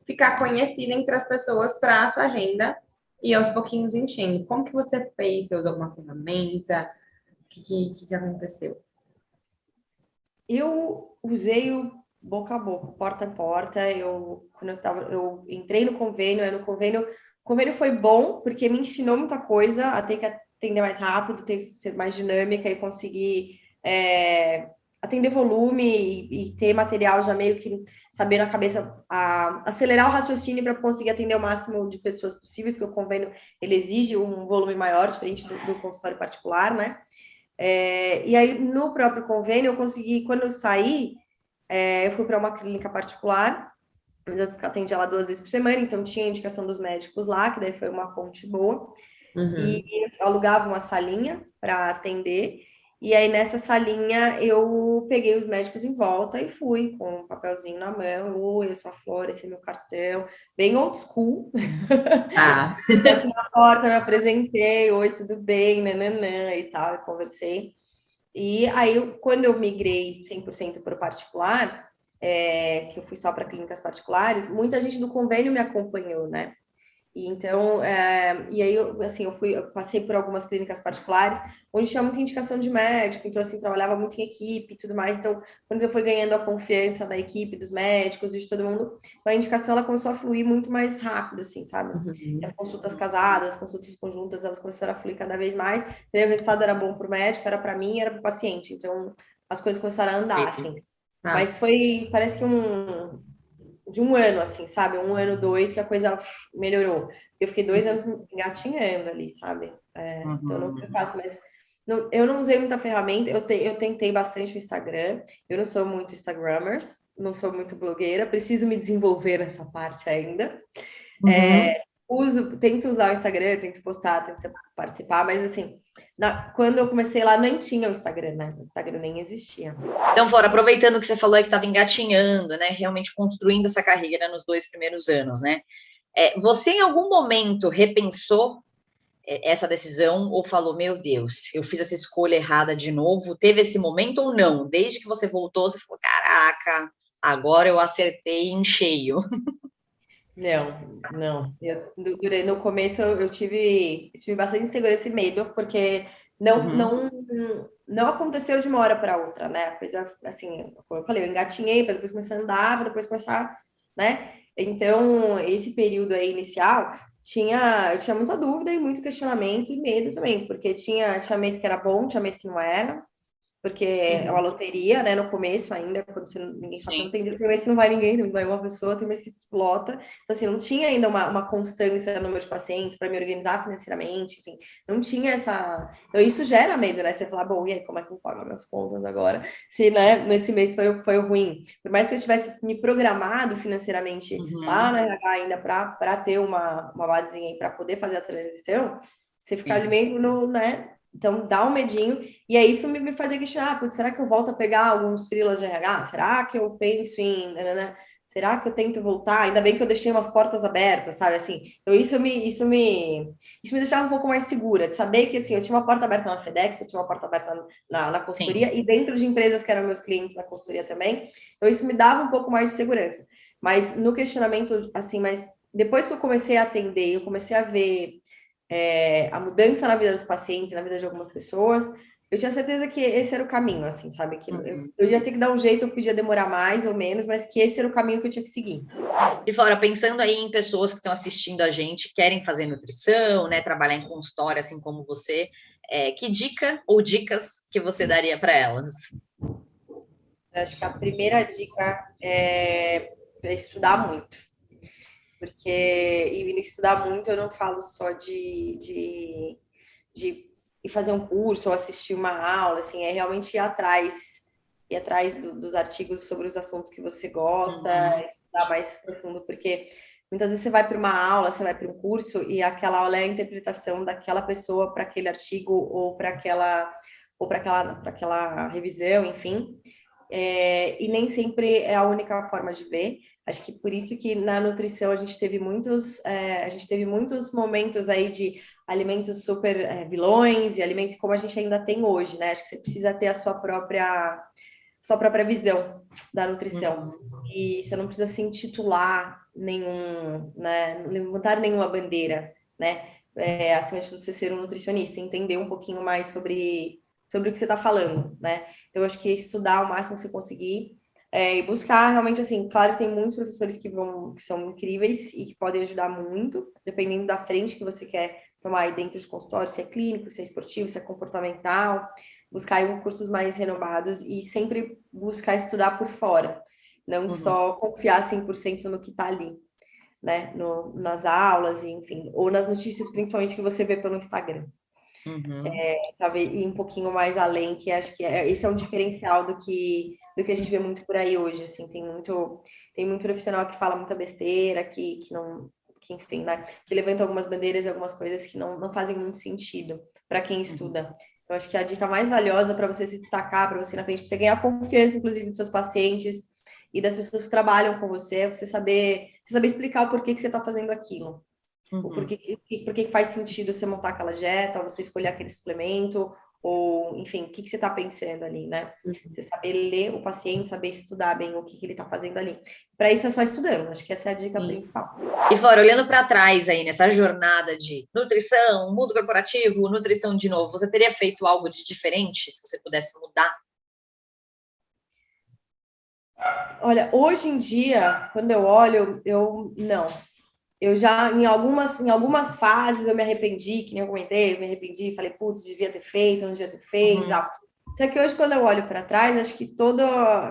Speaker 3: ficar conhecida entre as pessoas para a sua agenda e aos pouquinhos enchendo. Como que você fez? Você usou alguma ferramenta? O que aconteceu?
Speaker 1: Eu usei o boca a boca, porta a porta. Eu entrei no convênio, o convênio foi bom porque me ensinou muita coisa, a ter que atender mais rápido, ter que ser mais dinâmica e conseguir atender volume e ter material já meio que saber na cabeça, acelerar o raciocínio para conseguir atender o máximo de pessoas possíveis, porque o convênio ele exige um volume maior, diferente do consultório particular, né? E aí, no próprio convênio, eu consegui, quando eu saí, eu fui para uma clínica particular, mas eu atendia lá 2 vezes por semana, então tinha indicação dos médicos lá, que daí foi uma ponte boa. E
Speaker 3: Uhum.
Speaker 1: eu alugava uma salinha para atender. E aí, nessa salinha, eu peguei os médicos em volta e fui com um papelzinho na mão. Oi, eu sou a Flora, esse é meu cartão. Bem old school.
Speaker 3: Tá.
Speaker 1: Aqui na porta, me apresentei. Oi, tudo bem? Nananã e tal, e conversei. E aí, quando eu migrei 100% para o particular, que eu fui só para clínicas particulares, muita gente do convênio me acompanhou, né? E então, e aí, assim, eu passei por algumas clínicas particulares, onde tinha muita indicação de médico, então, assim, trabalhava muito em equipe e tudo mais. Então, quando eu fui ganhando a confiança da equipe, dos médicos e de todo mundo, a indicação, ela começou a fluir muito mais rápido, assim, sabe? E as
Speaker 3: Uhum.
Speaker 1: consultas casadas, as consultas conjuntas, elas começaram a fluir cada vez mais. E aí, o resultado era bom para o médico, era para mim, era para o paciente. Então, as coisas começaram a andar, assim.
Speaker 3: Tá.
Speaker 1: Mas foi, parece que de um ano, assim, sabe? Um ano, dois, que a coisa melhorou. Eu fiquei 2 anos engatinhando ali, sabe? Então não foi
Speaker 2: Uhum.
Speaker 1: fácil, mas eu não usei muita ferramenta. Eu tentei bastante o Instagram. Eu não sou muito Instagrammers, não sou muito blogueira, preciso me desenvolver nessa parte ainda.
Speaker 2: Uhum.
Speaker 1: Tento usar o Instagram, tento postar, tento participar, mas assim, quando eu comecei lá, nem tinha o Instagram, né? O Instagram nem existia.
Speaker 2: Então, Flora, aproveitando que você falou que estava engatinhando, né, realmente construindo essa carreira nos 2 primeiros anos, né, você em algum momento repensou essa decisão ou falou, meu Deus, eu fiz essa escolha errada de novo? Teve esse momento ou não? Desde que você voltou, você falou, caraca, agora eu acertei em cheio.
Speaker 1: Não, não. No começo eu tive bastante insegurança e medo, porque não,
Speaker 2: Uhum.
Speaker 1: não, não aconteceu de uma hora para outra, né? A coisa, assim, como eu falei, eu engatinhei para depois começar a andar, para depois começar, né? Então, esse período aí inicial, eu tinha muita dúvida e muito questionamento e medo também, porque tinha mês que era bom, tinha mês que não era, porque é uma
Speaker 3: Uhum.
Speaker 1: loteria, né, no começo ainda, quando ninguém sabe, você não
Speaker 2: Sim,
Speaker 1: tem, tem mês que não vai ninguém, não vai uma pessoa, tem mês que lota, então assim, não tinha ainda uma constância no número de pacientes para me organizar financeiramente, enfim, não tinha essa, então isso gera medo, né, você falar, bom, e aí, como é que eu pago minhas contas agora, se, né, nesse mês foi ruim, por mais que eu tivesse me programado financeiramente lá
Speaker 2: uhum.
Speaker 1: no RH ainda para ter uma basezinha para poder fazer a transição, você ficar ali
Speaker 2: Sim.
Speaker 1: meio no, né, então dá um medinho, e aí isso me fazia questionar, putz, será que eu volto a pegar alguns freelas de RH? Será que eu penso em, né? Será que eu tento voltar? Ainda bem que eu deixei umas portas abertas, sabe? Assim, então isso me deixava um pouco mais segura, de saber que assim, eu tinha uma porta aberta na FedEx, eu tinha uma porta aberta na
Speaker 2: Sim.
Speaker 1: consultoria e dentro de empresas que eram meus clientes na consultoria também. Então isso me dava um pouco mais de segurança. Mas no questionamento, assim, mas depois que eu comecei a atender, eu comecei a ver a mudança na vida dos pacientes, na vida de algumas pessoas, eu tinha certeza que esse era o caminho, assim, sabe? Que
Speaker 2: Uhum.
Speaker 1: eu ia ter que dar um jeito, eu podia demorar mais ou menos, mas que esse era o caminho que eu tinha que seguir.
Speaker 2: E Flora, pensando aí em pessoas que estão assistindo a gente, querem fazer nutrição, né, trabalhar em consultório, assim como você, que dica ou dicas que você daria para elas?
Speaker 1: Eu acho que a primeira dica é estudar muito, porque e estudar muito eu não falo só de ir fazer um curso ou assistir uma aula, assim, é realmente ir atrás dos artigos sobre os assuntos que você gosta,
Speaker 2: Uhum.
Speaker 1: estudar mais profundo, porque muitas vezes você vai para uma aula, você vai para um curso e aquela aula é a interpretação daquela pessoa para aquele artigo para aquela revisão, enfim. E nem sempre é a única forma de ver. Acho que por isso que na nutrição a gente teve muitos momentos aí de alimentos super vilões e alimentos como a gente ainda tem hoje, né? Acho que você precisa ter a sua própria visão da nutrição.
Speaker 2: Uhum.
Speaker 1: E você não precisa se intitular nenhum, né? Levantar nenhuma bandeira, né? Acima de tudo, você ser um nutricionista, entender um pouquinho mais sobre o que você está falando, né? Então, eu acho que estudar o máximo que você conseguir e buscar realmente, assim, claro que tem muitos professores que são incríveis e que podem ajudar muito, dependendo da frente que você quer tomar aí dentro de consultório, se é clínico, se é esportivo, se é comportamental, buscar aí cursos mais renomados e sempre buscar estudar por fora, não
Speaker 2: Uhum.
Speaker 1: só confiar 100% no que está ali, né, nas aulas, enfim, ou nas notícias, principalmente que você vê pelo Instagram.
Speaker 2: Uhum.
Speaker 1: Talvez ir um pouquinho mais além, que acho que esse é um diferencial do que a gente vê muito por aí hoje, assim, tem muito profissional que fala muita besteira, que não, que enfim, né, que levanta algumas bandeiras e algumas coisas que não fazem muito sentido para quem estuda. Eu acho que a dica mais valiosa para você se destacar, para você na frente, para você ganhar confiança, inclusive, dos seus pacientes e das pessoas que trabalham com você, é você saber explicar o porquê que você está fazendo aquilo. O
Speaker 2: Uhum.
Speaker 1: porquê que faz sentido você montar aquela dieta, ou você escolher aquele suplemento, ou, enfim, o que você está pensando ali, né? Você saber ler o paciente, saber estudar bem o que ele está fazendo ali. Para isso é só estudando, acho que essa é a dica principal.
Speaker 2: E Flora, olhando para trás aí nessa jornada de nutrição, mundo corporativo, nutrição de novo, você teria feito algo de diferente se você pudesse mudar?
Speaker 1: Olha, hoje em dia, quando eu olho, eu não. Eu já, em algumas fases, eu me arrependi, que nem eu comentei, eu me arrependi, falei, putz, devia ter feito, não devia ter feito, tal. Só que hoje, quando eu olho para trás, acho que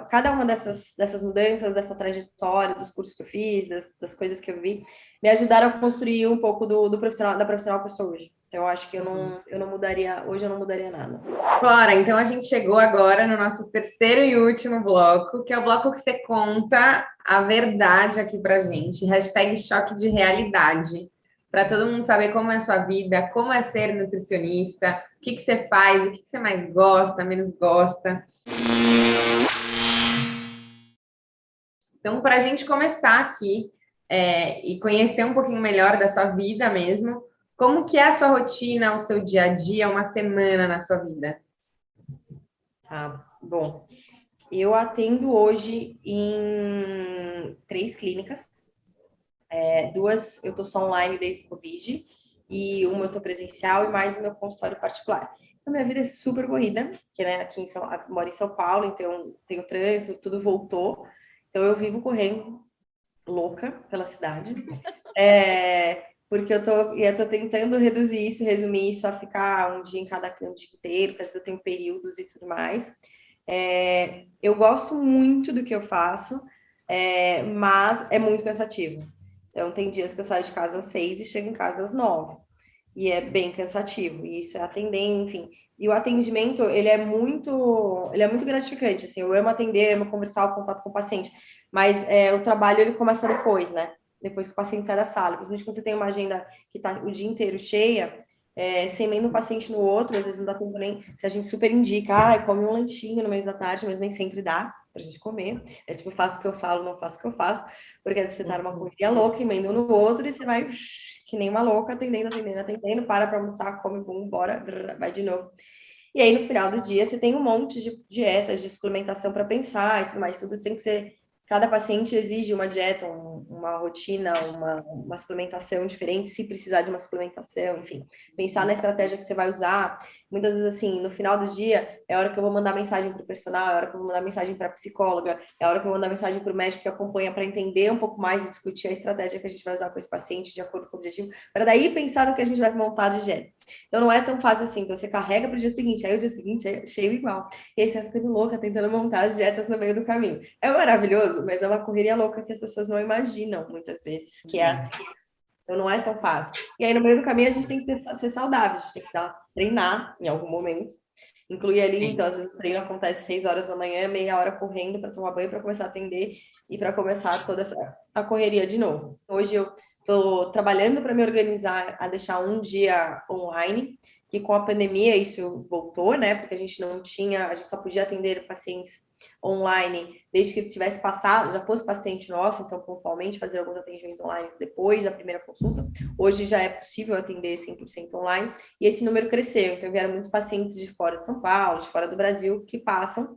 Speaker 1: cada uma dessas mudanças, dessa trajetória, dos cursos que eu fiz, das coisas que eu vi, me ajudaram a construir um pouco do profissional, da profissional que eu sou hoje. Então, eu acho que eu não mudaria, hoje eu não mudaria nada.
Speaker 3: Flora, então a gente chegou agora no nosso terceiro e último bloco, que é o bloco que você conta a verdade aqui pra gente. Hashtag choque de realidade. Para todo mundo saber como é a sua vida, como é ser nutricionista, o que você faz, o que você mais gosta, menos gosta. Então, para a gente começar aqui e conhecer um pouquinho melhor da sua vida mesmo, como que é a sua rotina, o seu dia a dia, uma semana na sua vida?
Speaker 1: Tá, bom. Eu atendo hoje em 3 clínicas. Duas eu tô só online desde o Covid, e uma eu tô presencial, e mais o meu consultório particular. Então, minha vida é super corrida, porque, né, moro em São Paulo, então tem o trânsito, tudo voltou. Então, eu vivo correndo louca pela cidade. Porque eu tô tentando reduzir isso, resumir isso a ficar um dia em cada cliente inteiro, porque às vezes eu tenho períodos e tudo mais. Eu gosto muito do que eu faço, mas é muito cansativo. Então, tem dias que eu saio de casa às 6 e chego em casa às 9. E é bem cansativo. E isso é atender, enfim. E o atendimento, ele é muito gratificante, assim. Eu amo atender, eu amo conversar, o contato com o paciente. Mas o trabalho, ele começa depois, né? Depois que o paciente sai da sala. Principalmente quando você tem uma agenda que tá o dia inteiro cheia, você emenda um paciente no outro, às vezes não dá tempo nem. Se a gente super indica, come um lanchinho no meio da tarde, mas nem sempre dá pra gente comer. É tipo, faço o que eu falo, não faço o que eu faço, porque às vezes você tá numa correria louca, emenda um no outro, e você vai que nem uma louca, atendendo, para pra almoçar, come, bum, bora, vai de novo. E aí, no final do dia, você tem um monte de dietas, de suplementação para pensar e tudo mais. Tudo tem que ser. Cada paciente exige uma dieta, uma rotina, uma suplementação diferente, se precisar de uma suplementação, enfim. Pensar na estratégia que você vai usar. Muitas vezes, assim, no final do dia, é a hora que eu vou mandar mensagem para o personal, é a hora que eu vou mandar mensagem para a psicóloga, é a hora que eu vou mandar mensagem para o médico que acompanha para entender um pouco mais e discutir a estratégia que a gente vai usar com esse paciente de acordo com o objetivo, para daí pensar no que a gente vai montar de dieta. Então não é tão fácil assim. Então você carrega para o dia seguinte, aí o dia seguinte é cheio igual. E aí você vai ficando louca tentando montar as dietas no meio do caminho. É maravilhoso, mas é uma correria louca que as pessoas não imaginam muitas vezes que é assim. Então não é tão fácil. E aí no meio do caminho a gente tem que ser saudável, a gente tem que treinar em algum momento. Incluir ali, então, às vezes o treino acontece 6 horas da manhã, meia hora correndo para tomar banho, para começar a atender e para começar toda a correria de novo. Hoje eu estou trabalhando para me organizar a deixar um dia online, que com a pandemia isso voltou, né? Porque a gente só podia atender pacientes online desde que tivesse passado, já fosse paciente nosso, então pontualmente fazer alguns atendimentos online depois da primeira consulta. Hoje já é possível atender 100% online e esse número cresceu, então vieram muitos pacientes de fora de São Paulo, de fora do Brasil que passam.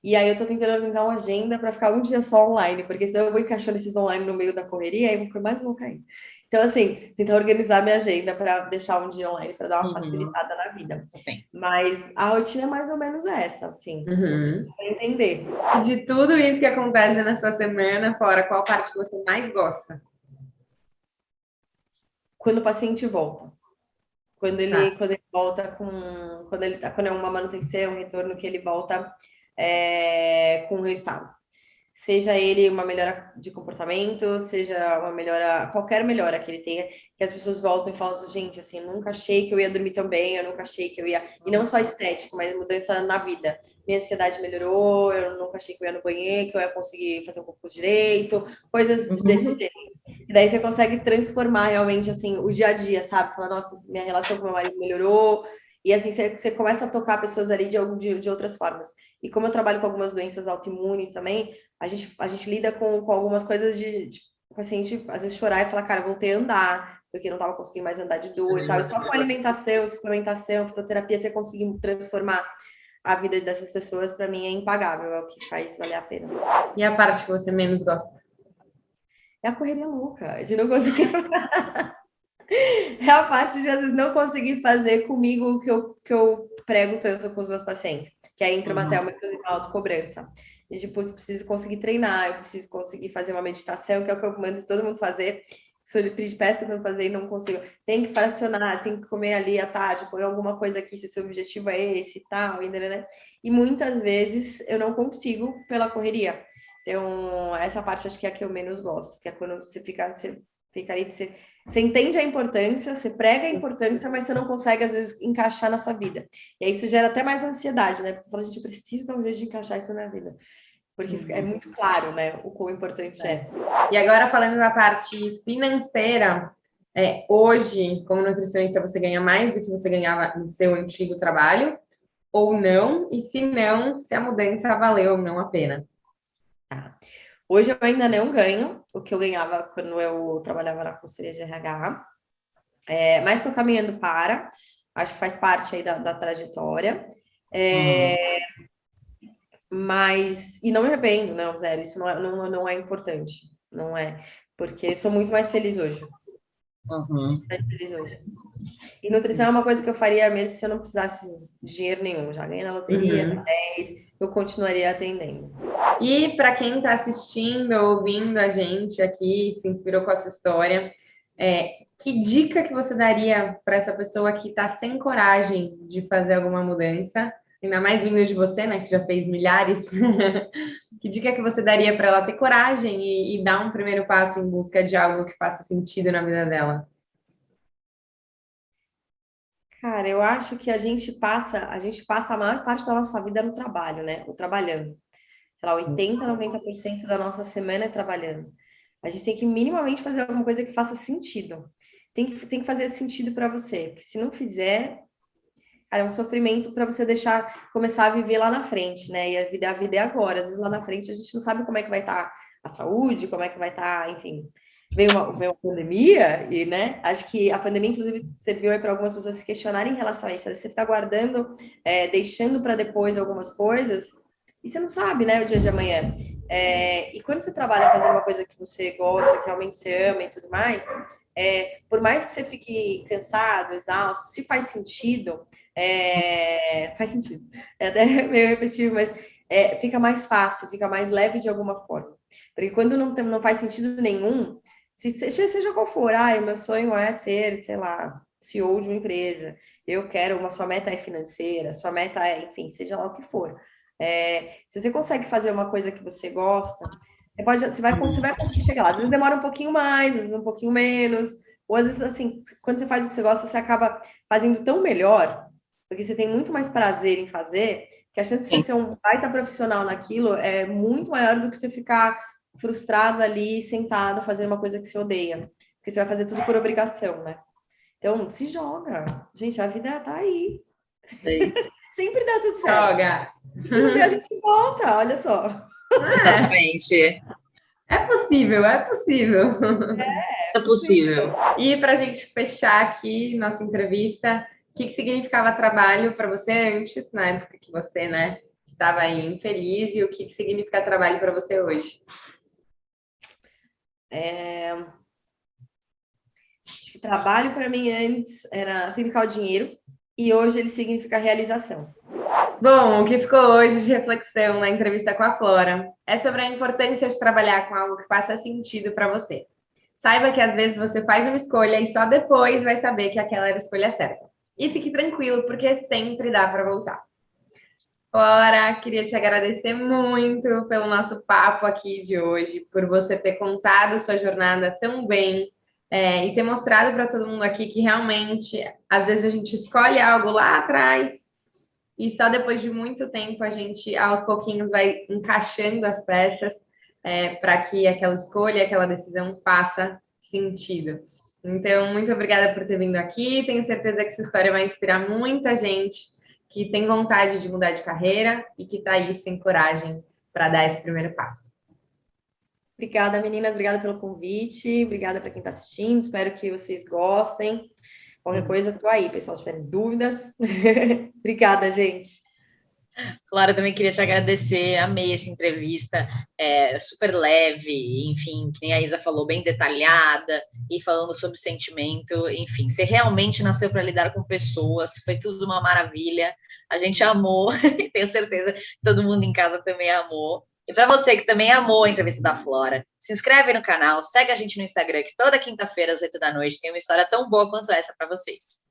Speaker 1: E aí eu tô tentando organizar uma agenda para ficar um dia só online, porque senão eu vou encaixando esses online no meio da correria e aí eu vou ficar mais louca ainda. Então, assim, tentar organizar minha agenda para deixar um dia online, para dar uma facilitada na vida.
Speaker 2: Sim.
Speaker 1: Mas a rotina é mais ou menos essa, assim, você entender.
Speaker 3: De tudo isso que acontece na sua semana, fora, qual parte que você mais gosta?
Speaker 1: Quando o paciente volta. Quando ele volta quando é uma manutenção, um retorno que ele volta com resultado. seja ele uma melhora de comportamento, seja uma melhora, qualquer melhora que ele tenha, que as pessoas voltam e falam assim, gente, assim, eu nunca achei que eu ia dormir tão bem, eu nunca achei que eu ia, e não só estético, mas mudança na vida. Minha ansiedade melhorou, eu nunca achei que eu ia no banheiro, que eu ia conseguir fazer um cocô direito, coisas desse jeito. E daí você consegue transformar realmente, assim, o dia a dia, sabe? Falar, nossa, minha relação com meu marido melhorou, e assim, você começa a tocar pessoas ali de outras formas. E como eu trabalho com algumas doenças autoimunes também, a gente lida com algumas coisas de o paciente às vezes chorar e falar, cara, voltei a andar, porque não estava conseguindo mais andar de dor e tal. E só com alimentação, suplementação, fitoterapia, você conseguir transformar a vida dessas pessoas, para mim, é impagável, é o que faz valer a pena.
Speaker 3: E a parte que você menos gosta?
Speaker 1: É a correria louca, de não conseguir. É a parte de, às vezes, não conseguir fazer comigo o que eu prego tanto com os meus pacientes, que é intramaterma, inclusive, a autocobrança. E, tipo, eu preciso conseguir treinar, eu preciso conseguir fazer uma meditação, que é o que eu mando todo mundo fazer. Se eu peço para eu fazer e não consigo, tem que fracionar, tem que comer ali à tarde, põe alguma coisa aqui se o seu objetivo é esse e tal, né? E muitas vezes eu não consigo pela correria. Então, essa parte acho que é a que eu menos gosto, que é quando você fica ali, você entende a importância, você prega a importância, mas você não consegue, às vezes, encaixar na sua vida. E aí isso gera até mais ansiedade, né? Porque você fala, gente, eu preciso dar um jeito de encaixar isso na minha vida. Porque é muito claro, né, o quão importante é.
Speaker 3: E agora, falando da parte financeira, hoje, como nutricionista, você ganha mais do que você ganhava no seu antigo trabalho? Ou não? E se não, se a mudança valeu ou não a pena?
Speaker 1: Tá. Hoje eu ainda não ganho o que eu ganhava quando eu trabalhava na consultoria de RH, mas estou caminhando para, acho que faz parte aí da trajetória, mas, e não me arrependo, não, zero, isso não é importante, não é, porque sou muito mais feliz hoje, mais feliz hoje. E nutrição é uma coisa que eu faria mesmo se eu não precisasse de dinheiro nenhum, já ganhei na loteria, 10, eu continuaria atendendo.
Speaker 3: E para quem está assistindo, ouvindo a gente aqui, se inspirou com a sua história, que dica que você daria para essa pessoa que está sem coragem de fazer alguma mudança, ainda mais vindo de você, né, que já fez milhares? Que dica que você daria para ela ter coragem e dar um primeiro passo em busca de algo que faça sentido na vida dela?
Speaker 1: Cara, eu acho que a gente passa a maior parte da nossa vida no trabalho, né? Ou trabalhando. Sei lá, 80, 90% da nossa semana é trabalhando. A gente tem que minimamente fazer alguma coisa que faça sentido. Tem que fazer sentido para você, porque se não fizer, cara, é um sofrimento para você começar a viver lá na frente, né? E a vida é agora. Às vezes lá na frente a gente não sabe como é que vai estar a saúde, como é que vai estar, enfim. Veio uma pandemia e, né? Acho que a pandemia, inclusive, serviu aí para algumas pessoas se questionarem em relação a isso. Você fica guardando, deixando para depois algumas coisas e você não sabe, né, o dia de amanhã. E quando você trabalha fazendo uma coisa que você gosta, que realmente você ama e tudo mais, por mais que você fique cansado, exausto, se faz sentido, faz sentido. É até meio repetitivo, mas fica mais fácil, fica mais leve de alguma forma. Porque quando não faz sentido nenhum, seja qual for, o meu sonho é ser, sei lá, CEO de uma empresa, eu quero, sua meta é financeira, sua meta é, enfim, seja lá o que for. Se você consegue fazer uma coisa que você gosta, você vai conseguir chegar lá. Às vezes demora um pouquinho mais, às vezes um pouquinho menos, ou às vezes, assim, quando você faz o que você gosta, você acaba fazendo tão melhor, porque você tem muito mais prazer em fazer, que a chance de você ser um baita profissional naquilo é muito maior do que você ficar frustrado ali, sentado, fazendo uma coisa que você odeia. Porque você vai fazer tudo por obrigação, né? Então, se joga. Gente, a vida tá aí. Sempre dá tudo certo.
Speaker 3: Joga!
Speaker 1: Se não der, a gente volta, olha só.
Speaker 2: Exatamente.
Speaker 3: É possível, é possível.
Speaker 2: É possível.
Speaker 3: E para a gente fechar aqui nossa entrevista, o que significava trabalho para você antes, na época que você, né, estava aí infeliz, e o que significa trabalho para você hoje?
Speaker 1: Acho que trabalho para mim antes significar o dinheiro e hoje ele significa realização.
Speaker 3: Bom, o que ficou hoje de reflexão na entrevista com a Flora é sobre a importância de trabalhar com algo que faça sentido para você. Saiba que às vezes você faz uma escolha e só depois vai saber que aquela era a escolha certa. E fique tranquilo, porque sempre dá para voltar. Flora, queria te agradecer muito pelo nosso papo aqui de hoje, por você ter contado sua jornada tão bem, e ter mostrado para todo mundo aqui que realmente, às vezes a gente escolhe algo lá atrás e só depois de muito tempo a gente, aos pouquinhos, vai encaixando as peças para que aquela escolha, aquela decisão faça sentido. Então, muito obrigada por ter vindo aqui. Tenho certeza que essa história vai inspirar muita gente que tem vontade de mudar de carreira e que está aí sem coragem para dar esse primeiro passo.
Speaker 1: Obrigada, meninas. Obrigada pelo convite. Obrigada para quem está assistindo. Espero que vocês gostem. Qualquer coisa, estou aí, pessoal, se tiverem dúvidas. Obrigada, gente.
Speaker 2: Flora, também queria te agradecer, amei essa entrevista, super leve, enfim, que nem a Isa falou, bem detalhada, e falando sobre sentimento, enfim, você realmente nasceu para lidar com pessoas, foi tudo uma maravilha, a gente amou, e tenho certeza que todo mundo em casa também amou. E para você que também amou a entrevista da Flora, se inscreve no canal, segue a gente no Instagram, que toda quinta-feira às 8 da noite tem uma história tão boa quanto essa para vocês.